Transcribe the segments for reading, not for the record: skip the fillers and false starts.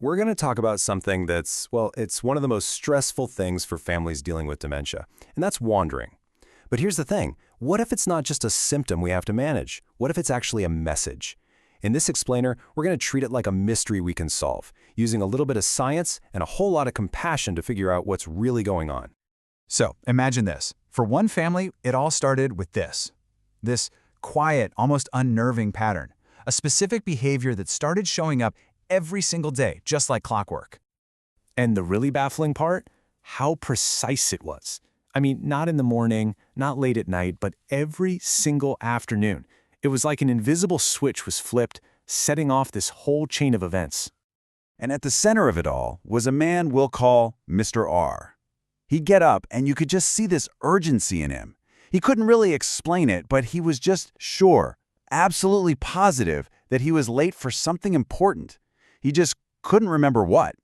we're going to talk about something that's, well, it's one of the most stressful things for families dealing with dementia, and that's wandering. But here's the thing. What if it's not just a symptom we have to manage? What if it's actually a message? In this explainer, we're going to treat it like a mystery we can solve, using a little bit of science and a whole lot of compassion to figure out what's really going on. So imagine this. For one family, it all started with this quiet, almost unnerving pattern, a specific behavior that started showing up every single day, just like clockwork. And the really baffling part? How precise it was. I mean, not in the morning, not late at night, but every single afternoon. It was like an invisible switch was flipped, setting off this whole chain of events. And at the center of it all was a man we'll call Mr. R. He'd get up and you could just see this urgency in him. He couldn't really explain it, but he was just sure, absolutely positive that he was late for something important. He just couldn't remember what.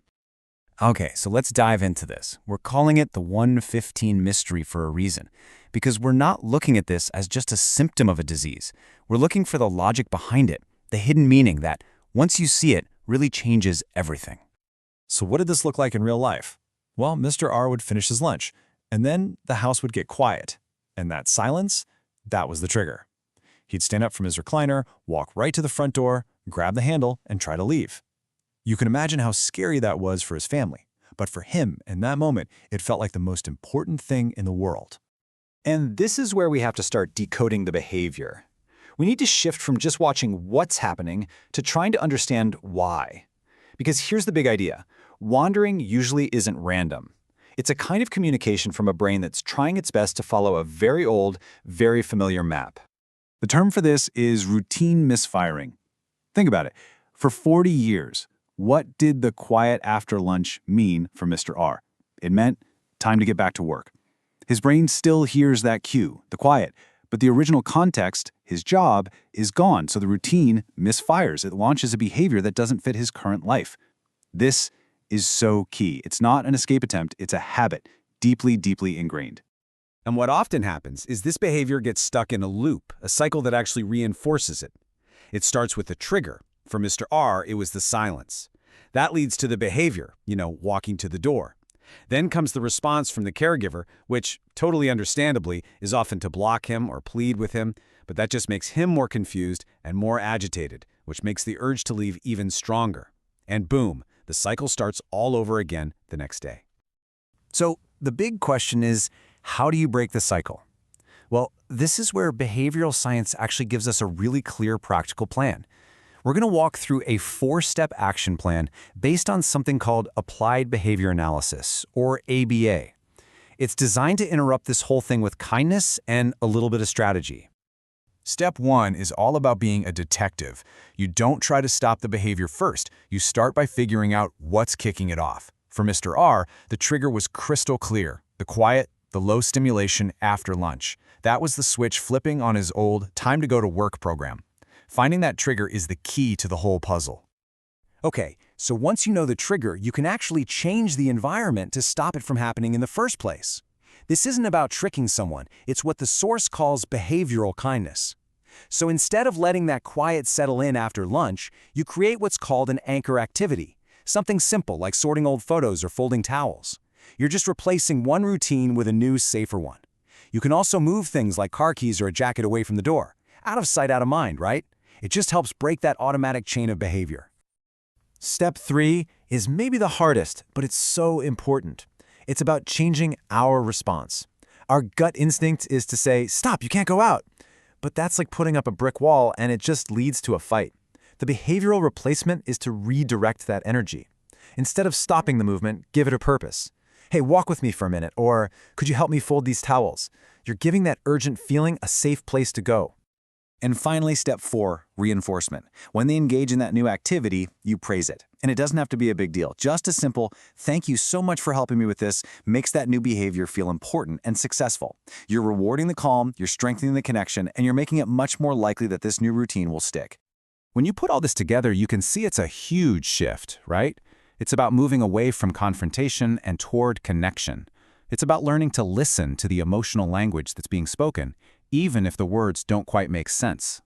Okay, so let's dive into this. We're calling it the 115 mystery for a reason, because we're not looking at this as just a symptom of a disease. We're looking for the logic behind it, the hidden meaning that, once you see it, really changes everything. So what did this look like in real life? Well, Mr. R would finish his lunch, and then the house would get quiet. And that silence, that was the trigger. He'd stand up from his recliner, walk right to the front door, grab the handle, and try to leave. You can imagine how scary that was for his family. But for him, in that moment, it felt like the most important thing in the world. And this is where we have to start decoding the behavior. We need to shift from just watching what's happening to trying to understand why. Because here's the big idea. Wandering usually isn't random. It's a kind of communication from a brain that's trying its best to follow a very old, very familiar map. The term for this is routine misfiring. Think about it. For 40 years, what did the quiet after lunch mean for Mr. R? It meant time to get back to work. His brain still hears that cue, the quiet, but the original context, his job, is gone, so the routine misfires. It launches a behavior that doesn't fit his current life. This is so key. It's not an escape attempt, it's a habit, deeply, deeply ingrained. And what often happens is this behavior gets stuck in a loop, a cycle that actually reinforces it. It starts with a trigger. For Mr. R, it was the silence. That leads to the behavior, walking to the door. Then comes the response from the caregiver, which, totally understandably, is often to block him or plead with him, but that just makes him more confused and more agitated, which makes the urge to leave even stronger. And boom, the cycle starts all over again the next day. So the big question is, how do you break the cycle? Well, this is where behavioral science actually gives us a really clear practical plan. We're going to walk through a 4-step action plan based on something called Applied Behavior Analysis, or ABA. It's designed to interrupt this whole thing with kindness and a little bit of strategy. Step 1 is all about being a detective. You don't try to stop the behavior first. You start by figuring out what's kicking it off. For Mr. R, the trigger was crystal clear. The quiet, the low stimulation after lunch. That was the switch flipping on his old time to go to work program. Finding that trigger is the key to the whole puzzle. Okay, so once you know the trigger, you can actually change the environment to stop it from happening in the first place. This isn't about tricking someone. It's what the source calls behavioral kindness. So instead of letting that quiet settle in after lunch, you create what's called an anchor activity, something simple like sorting old photos or folding towels. You're just replacing one routine with a new, safer one. You can also move things like car keys or a jacket away from the door. Out of sight, out of mind, right? It just helps break that automatic chain of behavior. Step 3 is maybe the hardest, but it's so important. It's about changing our response. Our gut instinct is to say, stop, you can't go out. But that's like putting up a brick wall and it just leads to a fight. The behavioral replacement is to redirect that energy. Instead of stopping the movement, give it a purpose. Hey, walk with me for a minute, or could you help me fold these towels? You're giving that urgent feeling a safe place to go. And finally, step 4, reinforcement. When they engage in that new activity, you praise it. And it doesn't have to be a big deal. Just a simple, thank you so much for helping me with this, makes that new behavior feel important and successful. You're rewarding the calm, you're strengthening the connection, and you're making it much more likely that this new routine will stick. When you put all this together, you can see it's a huge shift, right? It's about moving away from confrontation and toward connection. It's about learning to listen to the emotional language that's being spoken, even if the words don't quite make sense.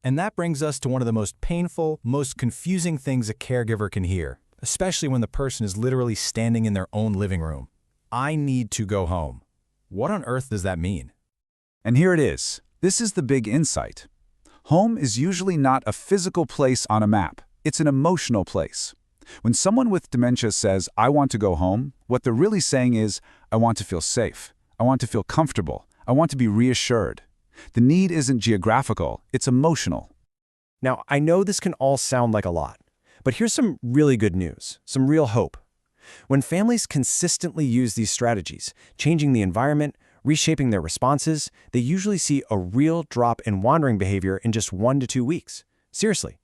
And that brings us to one of the most painful, most confusing things a caregiver can hear, especially when the person is literally standing in their own living room. I need to go home. What on earth does that mean? And here it is. This is the big insight. Home is usually not a physical place on a map. It's an emotional place. When someone with dementia says, "I want to go home," what they're really saying is, "I want to feel safe. I want to feel comfortable. I want to be reassured." The need isn't geographical, it's emotional. Now, I know this can all sound like a lot, but here's some really good news, some real hope. When families consistently use these strategies, changing the environment, reshaping their responses, they usually see a real drop in wandering behavior in just 1 to 2 weeks. Seriously,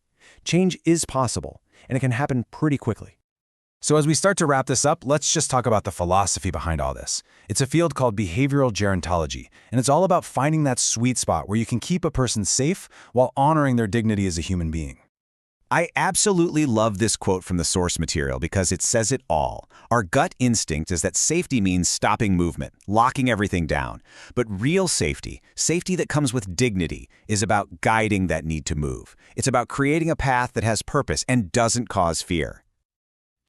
change is possible, and it can happen pretty quickly. So as we start to wrap this up, let's just talk about the philosophy behind all this. It's a field called behavioral gerontology, and it's all about finding that sweet spot where you can keep a person safe while honoring their dignity as a human being. I absolutely love this quote from the source material because it says it all. Our gut instinct is that safety means stopping movement, locking everything down. But real safety, safety that comes with dignity, is about guiding that need to move. It's about creating a path that has purpose and doesn't cause fear.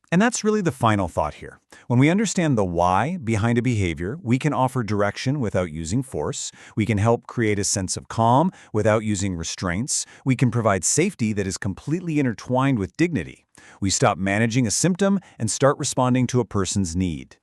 And that's really the final thought here. When we understand the why behind a behavior, we can offer direction without using force. We can help create a sense of calm without using restraints. We can provide safety that is completely intertwined with dignity. We stop managing a symptom and start responding to a person's need.